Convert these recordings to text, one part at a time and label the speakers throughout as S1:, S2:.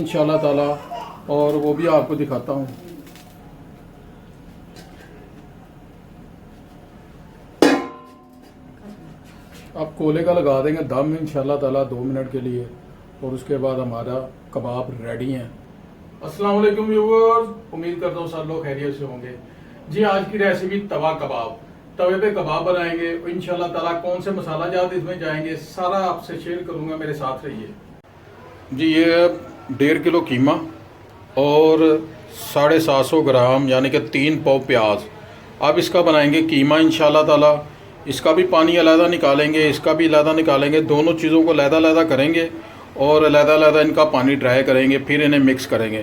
S1: इंशाल्लाह ताला, और वो भी आपको दिखाता हूँ। अब कोले का लगा देंगे दम इंशाल्लाह ताला 2 मिनट के लिए, और उसके बाद हमारा कबाब रेडी हैं। अस्सलाम वालेकुम व्यूअर्स, उम्मीद करता हूँ सब लोग खैरियत से होंगे। जी, आज की रेसिपी तवा कबाब। तवे पे कबाब बनाएंगे इंशाल्लाह ताला। कौन से मसाला जात इसमें जाएंगे सारा आपसे शेयर करूंगा, मेरे साथ रहिए। जी, ये 1.5 किलो कीमा और 750 ग्राम यानी कि 3 पाव प्याज। अब इसका बनाएंगे कीमा इंशाल्लाह ताला। इसका भी पानी अलहदा निकालेंगे, इसका भी अलहदा निकालेंगे, दोनों चीज़ों को अलहदा करेंगे और अलहदा इनका पानी ड्राई करेंगे, फिर इन्हें मिक्स करेंगे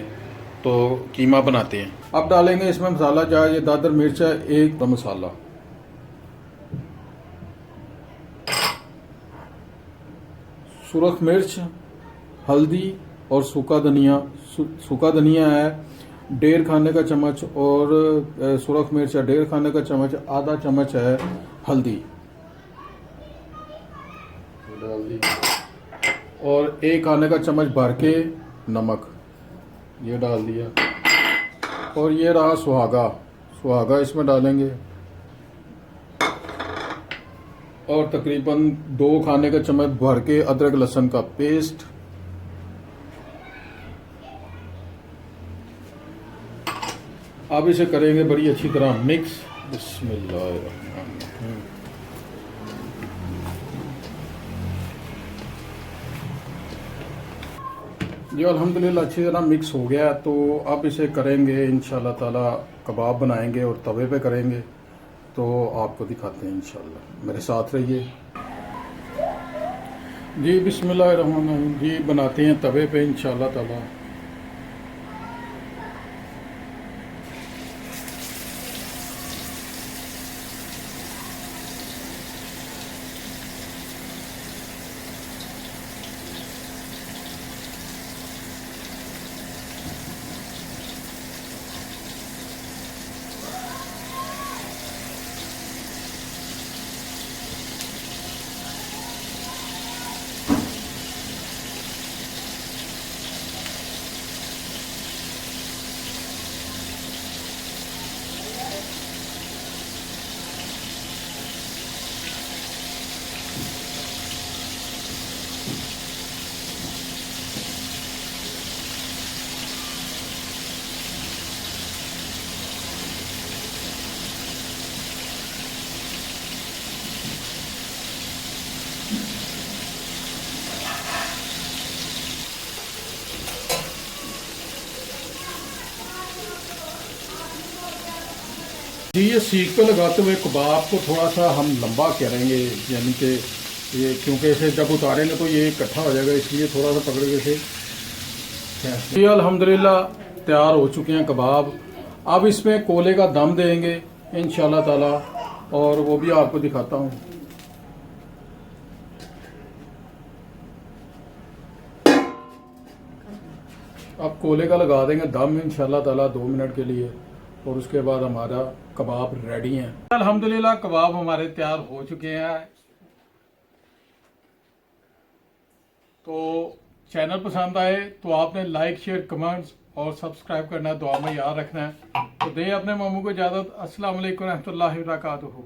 S1: तो कीमा बनाते हैं। अब डालेंगे इसमें मसाला जाए, ये दादर मिर्च है, 1 मसाला, सुरख मिर्च, हल्दी और सूखा धनिया। सूखा धनिया है 1.5 खाने का चम्मच, और सुरख मिर्च है 1.5 खाने का चम्मच, आधा चम्मच है हल्दी डाल दी, और 1 खाने का चम्मच भर के नमक ये डाल दिया, और ये रहा सुहागा इसमें डालेंगे, और तकरीबन 2 खाने का चम्मच भर के अदरक लहसुन का पेस्ट। अब इसे करेंगे बड़ी अच्छी तरह मिक्स। बिस्मिल्लाहिर्रहमानिर्रहीम। ये अल्हम्दुलिल्लाह अच्छी तरह मिक्स हो गया, तो अब इसे करेंगे इंशाल्लाह ताला, कबाब बनाएंगे और तवे पे करेंगे, तो आपको दिखाते हैं इंशाल्लाह, मेरे साथ रहिए। जी, बिस्मिल्लाहिर्रहमानिर्रहीम। जी, बनाते हैं तवे पे इंशाल्लाह ताला। जी, ये सीख पे लगाते हुए कबाब को थोड़ा सा हम लंबा करेंगे, यानी कि ये क्योंकि इसे जब उतारेंगे तो ये इकट्ठा हो जाएगा, इसलिए थोड़ा सा पकड़ के इसे। ये अल्हम्दुलिल्लाह तैयार हो चुके हैं कबाब। अब इसमें कोले का दम देंगे इंशाल्लाह ताला, और वो भी आपको दिखाता हूँ। अब कोले का लगा देंगे दम इंशाल्लाह ताला 2 मिनट के लिए, और उसके बाद हमारा कबाब रेडी हैं। अल्हम्दुलिल्लाह कबाब हमारे तैयार हो चुके हैं। तो चैनल पसंद आए तो आपने लाइक, शेयर, कमेंट्स और सब्सक्राइब करना दुआ में याद रखना है। तो दे अपने मामू को इजाज़त। अस्सलाम वालेकुम रहमतुल्लाहि व बरकातुहू।